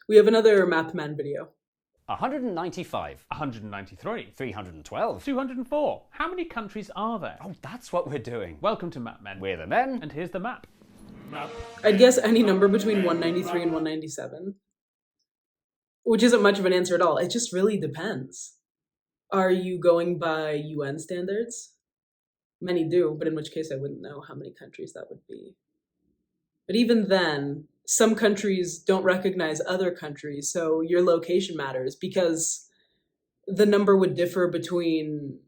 We have another Mathman video. 195. 193. 312. 204. How many countries are there? Oh, that's what we're doing. Welcome to Map Men. We're the men. And here's the map. I'd guess any number between 193 and 197. Which isn't much of an answer at all. It just really depends. Are you going by UN standards? Many do, but in which case I wouldn't know how many countries that would be. But even then, some countries don't recognize other countries, so your location matters because the number would differ between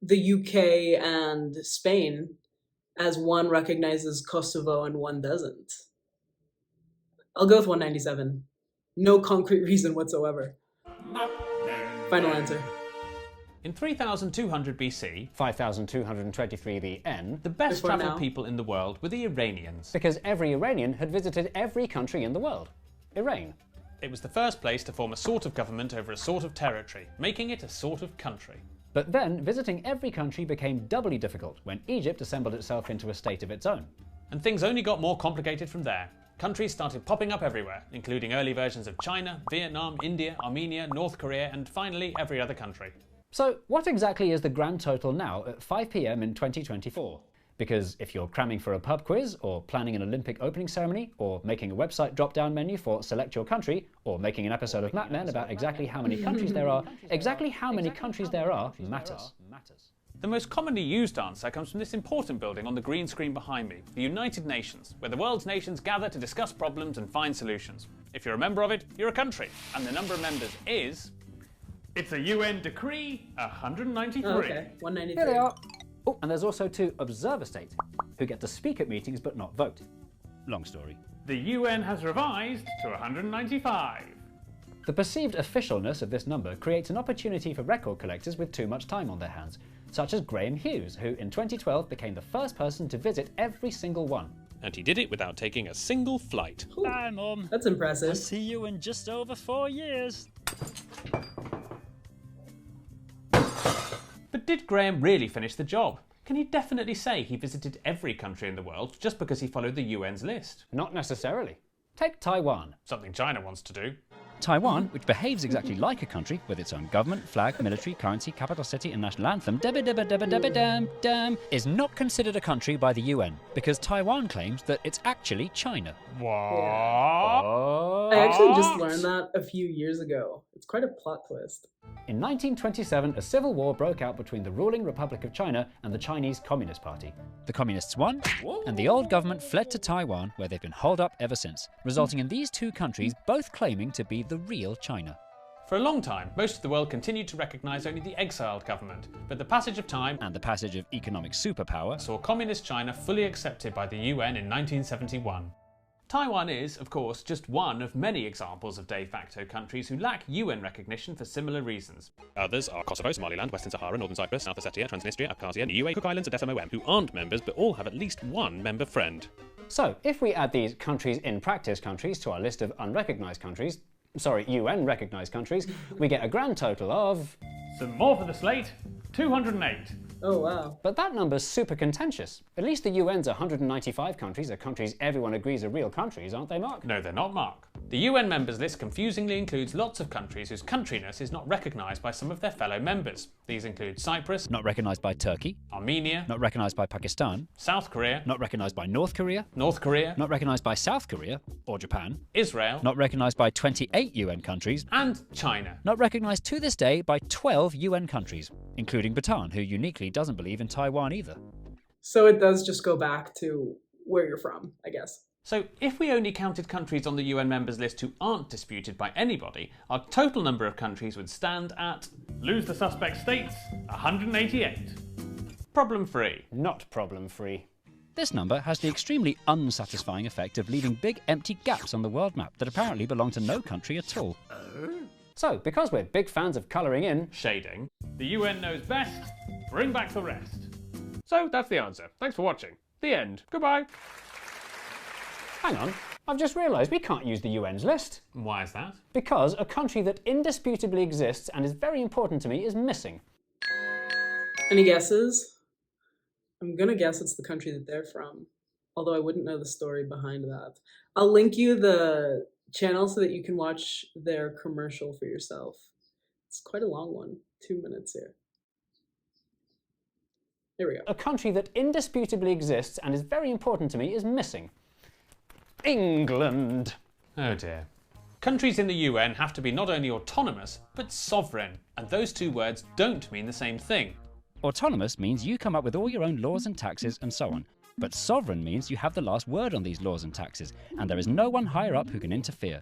the UK and Spain, as one recognizes Kosovo and one doesn't. I'll go with 197. No concrete reason whatsoever. Final answer. In 3200 BC, 5223 BN, the best Before travelled now. people in the world were the Iranians. because every Iranian had visited every country in the world. Iran. It was the first place to form a sort of government over a sort of territory, making it a sort of country. But then, visiting every country became doubly difficult when Egypt assembled itself into a state of its own. And things only got more complicated from there. Countries started popping up everywhere, including early versions of China, Vietnam, India, Armenia, North Korea, and finally every other country. So, what exactly is the grand total now at 5 p.m. in 2024? Because if you're cramming for a pub quiz, or planning an Olympic opening ceremony, or making a website drop-down menu for select your country, or making an episode of Map Men about exactly how many countries there are, exactly how many countries there are matters. The most commonly used answer comes from this important building on the green screen behind me, the United Nations, where the world's nations gather to discuss problems and find solutions. If you're a member of it, you're a country, and the number of members is... It's a UN decree 193. Oh, okay, 193. Here they are. Oh, and there's also 2 observer states, who get to speak at meetings but not vote. Long story. The UN has revised to 195. The perceived officialness of this number creates an opportunity for record collectors with too much time on their hands, such as Graham Hughes, who in 2012 became the first person to visit every single one. And he did it without taking a single flight. Bye, Mum. That's impressive. I'll see you in just over 4 years. But did Graham really finish the job? Can he definitely say he visited every country in the world just because he followed the UN's list? Not necessarily. Take Taiwan. Something China wants to do. Taiwan, which behaves exactly like a country, with its own government, flag, military, currency, capital city and national anthem, is not considered a country by the UN, because Taiwan claims that it's actually China. What? I actually just learned that a few years ago. It's quite a plot twist. In 1927, a civil war broke out between the ruling Republic of China and the Chinese Communist Party. The communists won, and the old government fled to Taiwan, where they've been holed up ever since, resulting in these 2 countries both claiming to be the real China. For a long time, most of the world continued to recognise only the exiled government, but the passage of time And the passage of economic superpower saw Communist China fully accepted by the UN in 1971. Taiwan is, of course, just one of many examples of de facto countries who lack UN recognition for similar reasons. Others are Kosovo, Somaliland, Western Sahara, Northern Cyprus, South Ossetia, Transnistria, Abkhazia, Niue, Cook Islands and SMOM, who aren't members but all have at least one member friend. So, if we add these countries in practice countries to our list of unrecognised countries, UN recognised countries, we get a grand total of... Some more for the slate, 208. Oh, wow. But that number's super contentious. At least the UN's 195 countries are countries everyone agrees are real countries, aren't they, Mark? No, they're not, Mark. The UN members list confusingly includes lots of countries whose countryness is not recognised by some of their fellow members. These include Cyprus, not recognised by Turkey, Armenia, not recognised by Pakistan, South Korea, not recognised by North Korea, North Korea, not recognised by South Korea or Japan, Israel, not recognised by 28 UN countries, and China. not recognised to this day by 12 UN countries, including Bhutan, who uniquely doesn't believe in Taiwan either. So it does just go back to where you're from, I guess. So if we only counted countries on the UN members list who aren't disputed by anybody, our total number of countries would stand at, lose the suspect states, 188. Problem free. Not problem-free. This number has the extremely unsatisfying effect of leaving big empty gaps on the world map that apparently belong to no country at all. So, because we're big fans of colouring in, Shading. The UN knows best. Bring back the rest. So that's the answer. Thanks for watching. The end. Goodbye. hang on, I've just realised we can't use the UN's list. Why is that? Because a country that indisputably exists and is very important to me is missing. Any guesses? I'm gonna guess it's the country that they're from, although I wouldn't know the story behind that. I'll link you the channel so that you can watch their commercial for yourself. It's quite a long one, 2 minutes here. Here we go. A country that indisputably exists and is very important to me is missing. England. Oh dear. Countries in the UN have to be not only autonomous, but sovereign, and those two words don't mean the same thing. Autonomous means you come up with all your own laws and taxes and so on. But sovereign means you have the last word on these laws and taxes, and there is no one higher up who can interfere.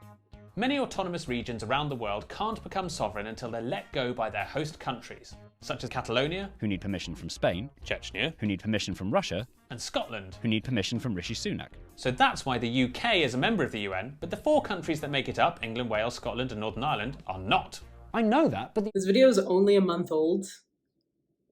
Many autonomous regions around the world can't become sovereign until they're let go by their host countries, such as Catalonia, Who need permission from Spain, Chechnya, who need permission from Russia, and Scotland. who need permission from Rishi Sunak. So that's why the UK is a member of the UN, but the 4 countries that make it up, England, Wales, Scotland and Northern Ireland, are not. I know that, but This video is only a month old,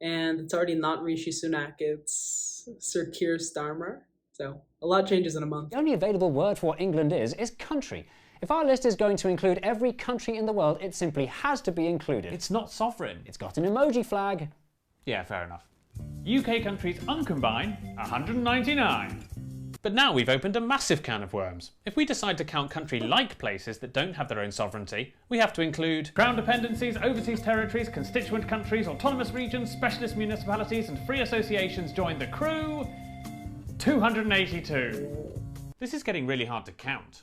and it's already not Rishi Sunak, it's Sir Keir Starmer. So a lot changes in a month. the only available word for what England is country. If our list is going to include every country in the world, it simply has to be included. It's not sovereign. It's got an emoji flag. Yeah, fair enough. UK countries uncombined, 199. But now we've opened a massive can of worms. If we decide to count country-like places that don't have their own sovereignty, we have to include crown dependencies, overseas territories, constituent countries, autonomous regions, specialist municipalities and free associations join the crew. 282. This is getting really hard to count.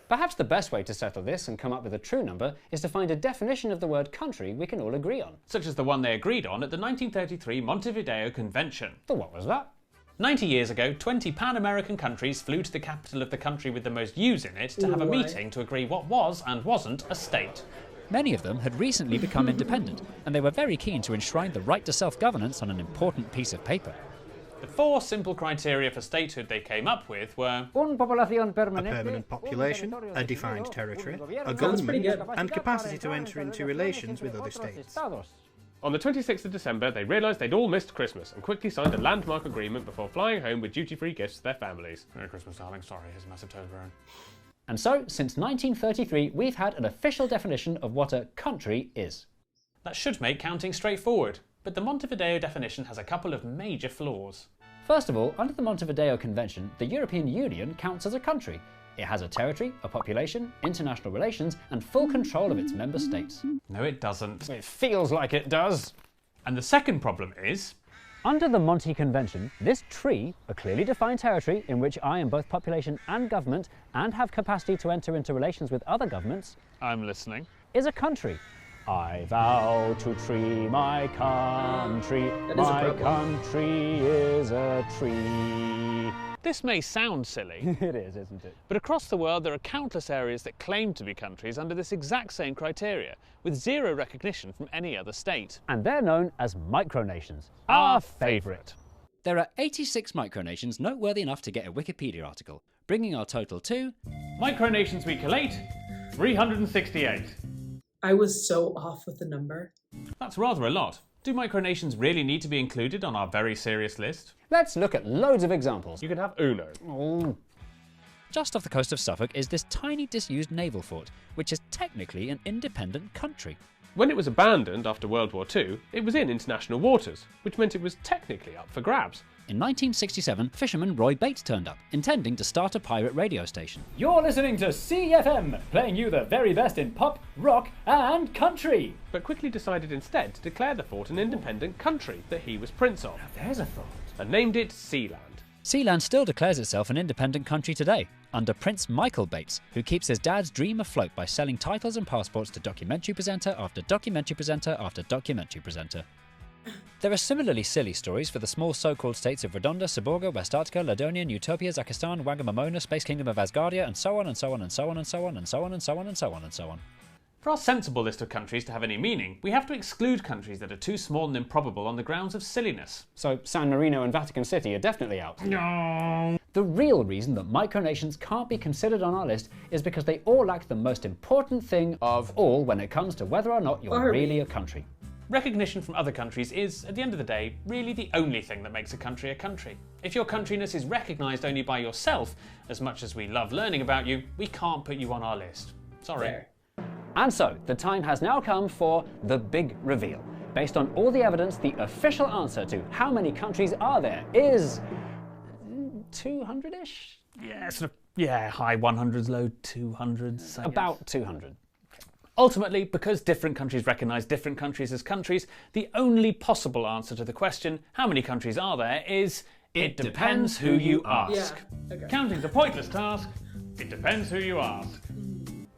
Perhaps the best way to settle this and come up with a true number is to find a definition of the word country we can all agree on. Such as the one they agreed on at the 1933 Montevideo Convention. But what was that? 90 years ago, 20 Pan-American countries flew to the capital of the country with the most U's in it to have a meeting to agree what was and wasn't a state. Many of them had recently become independent, and they were very keen to enshrine the right to self-governance on an important piece of paper. The 4 simple criteria for statehood they came up with were A permanent population, a defined territory, a government, and capacity to enter into relations with other states. On the 26th of December, they realised they'd all missed Christmas and quickly signed a landmark agreement before flying home with duty-free gifts to their families. Merry Christmas, darling. Sorry, here's a massive Toblerone. And so, since 1933, we've had an official definition of what a country is. That should make counting straightforward, but the Montevideo definition has a couple of major flaws. First of all, under the Montevideo Convention, the European Union counts as a country. It has a territory, a population, international relations, and full control of its member states. No, it doesn't. It feels like it does. And the second problem is Under the Monte Convention, this tree, a clearly defined territory in which I am both population and government and have capacity to enter into relations with other governments, I'm listening. is a country. I vow to tree my country. That is a My problem. country is a tree. This may sound silly, It is, isn't it? but across the world there are countless areas that claim to be countries under this exact same criteria, with zero recognition from any other state. And they're known as Micronations. Our Our favourite. There are 86 micronations noteworthy enough to get a Wikipedia article, bringing our total to... Micronations we collate, 368. I was so off with the number. That's rather a lot. Do micronations really need to be included on our very serious list? Let's look at loads of examples. You can have Uno. Oh, Just off the coast of Suffolk is this tiny disused naval fort, which is technically an independent country. When it was abandoned after World War II, it was in international waters, which meant it was technically up for grabs. In 1967, fisherman Roy Bates turned up, intending to start a pirate radio station. you're listening to CFM, playing you the very best in pop, rock, and country. But quickly decided instead to declare the fort an independent country that he was prince of, There's a thought. and named it Sealand. Sealand still declares itself an independent country today, under Prince Michael Bates, who keeps his dad's dream afloat by selling titles and passports to documentary presenter after documentary presenter after documentary presenter. There are similarly silly stories for the small so-called states of Redonda, Seborga, West Arctica, Ladonia, Utopia, Zakistan, Wagamamona, Space Kingdom of Asgardia, and so on and so on and so on and so on and so on and so on and so on and so on. For our sensible list of countries to have any meaning, we have to exclude countries that are too small and improbable on the grounds of silliness. So San Marino and Vatican City are definitely out. No. The real reason that micronations can't be considered on our list is because they all lack the most important thing of all when it comes to whether or not you're Barbie. really a country. Recognition from other countries is, at the end of the day, really the only thing that makes a country a country. If your countryness is recognised only by yourself, as much as we love learning about you, we can't put you on our list. Sorry. There. And so, the time has now come for the big reveal. Based on all the evidence, the official answer to how many countries are there is 200-ish? Yeah, sort of Yeah, high 100s, low 200s. About 200. Ultimately, because different countries recognise different countries as countries, the only possible answer to the question, how many countries are there, is it depends who you ask. Yeah, okay. Counting's a pointless task. It depends who you ask.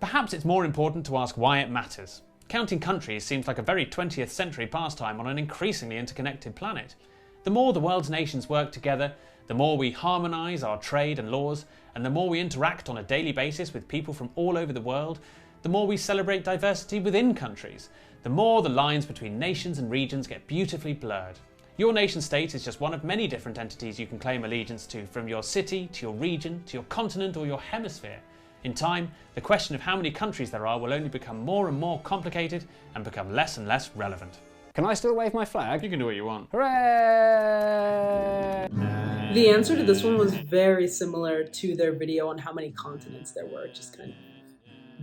Perhaps it's more important to ask why it matters. Counting countries seems like a very 20th century pastime on an increasingly interconnected planet. The more the world's nations work together, the more we harmonise our trade and laws, and the more we interact on a daily basis with people from all over the world, the more we celebrate diversity within countries, the more the lines between nations and regions get beautifully blurred. Your nation state is just one of many different entities you can claim allegiance to, from your city, to your region, to your continent or your hemisphere. In time, the question of how many countries there are will only become more and more complicated and become less and less relevant. Can I still wave my flag? You can do what you want. Hooray! The answer to this one was very similar to their video on how many continents there were. It just kind of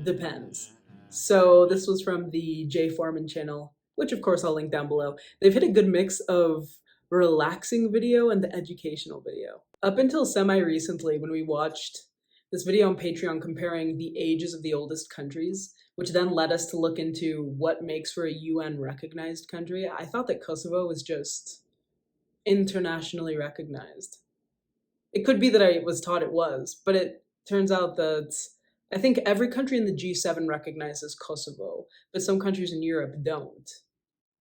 depends. So this was from the Jay Foreman channel, which of course I'll link down below. They've hit a good mix of relaxing video and the educational video. Up until semi-recently, when we watched this video on Patreon comparing the ages of the oldest countries, which then led us to look into what makes for a UN recognized country, I thought that Kosovo was just internationally recognized. It could be that I was taught it was, but it turns out that I think every country in the G7 recognizes Kosovo, but some countries in Europe don't.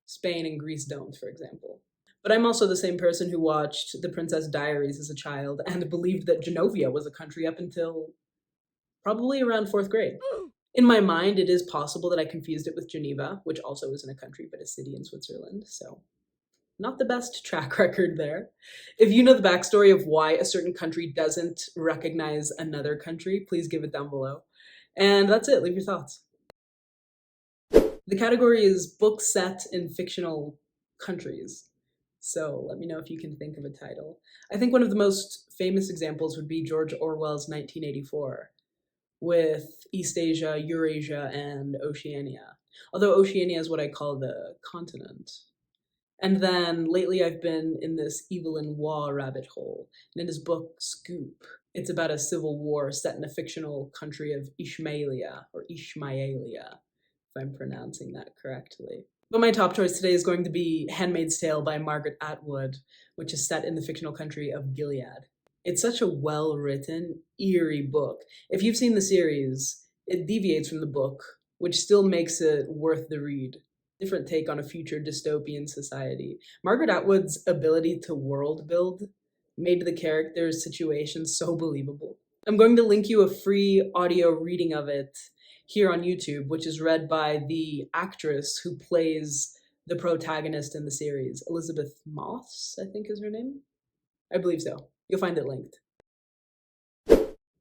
Spain and Greece don't, for example. But I'm also the same person who watched The Princess Diaries as a child and believed that Genovia was a country up until probably around 4th grade. In my mind, it is possible that I confused it with Geneva, which also isn't a country but a city in Switzerland, so not the best track record there. If you know the backstory of why a certain country doesn't recognize another country, please give it down below. And that's it, leave your thoughts. The category is books set in fictional countries. So let me know if you can think of a title. I think one of the most famous examples would be George Orwell's 1984, with East Asia, Eurasia, and Oceania. Although Oceania is what I call the continent. And then lately I've been in this Evelyn Waugh rabbit hole. And in his book, Scoop, it's about a civil war set in a fictional country of Ishmaelia, if I'm pronouncing that correctly. But my top choice today is going to be Handmaid's Tale by Margaret Atwood, which is set in the fictional country of Gilead. It's such a well-written, eerie book. If you've seen the series, it deviates from the book, which still makes it worth the read. Different take on a future dystopian society. Margaret Atwood's ability to world build made the characters' situations so believable. I'm going to link you a free audio reading of it here on YouTube, which is read by the actress who plays the protagonist in the series. Elisabeth Moss, I think is her name. I believe so. You'll find it linked.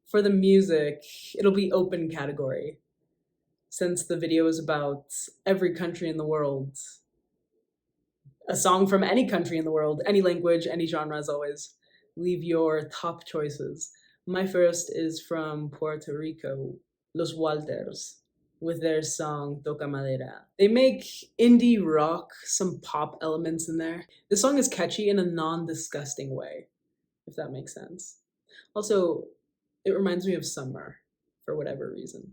For the music, it'll be open category, since the video is about every country in the world. A song from any country in the world, any language, any genre as always. Leave your top choices. My first is from Puerto Rico, Los Walters, with their song Toca Madera. They make indie rock, some pop elements in there. The song is catchy in a non-disgusting way, if that makes sense. Also, it reminds me of summer, for whatever reason.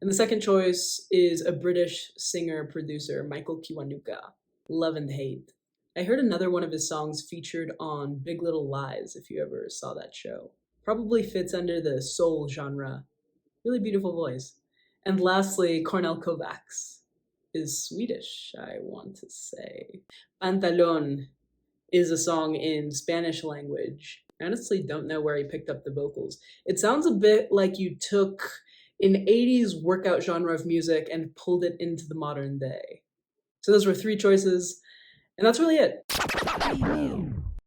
And the second choice is a British singer-producer, Michael Kiwanuka, Love and Hate. I heard another one of his songs featured on Big Little Lies, if you ever saw that show. Probably fits under the soul genre. Really beautiful voice. And lastly, Cornel Kovacs is Swedish, I want to say. Pantalon is a song in Spanish language. I honestly don't know where he picked up the vocals. It sounds a bit like you took an 80s workout genre of music and pulled it into the modern day. So those were 3 choices, and that's really it.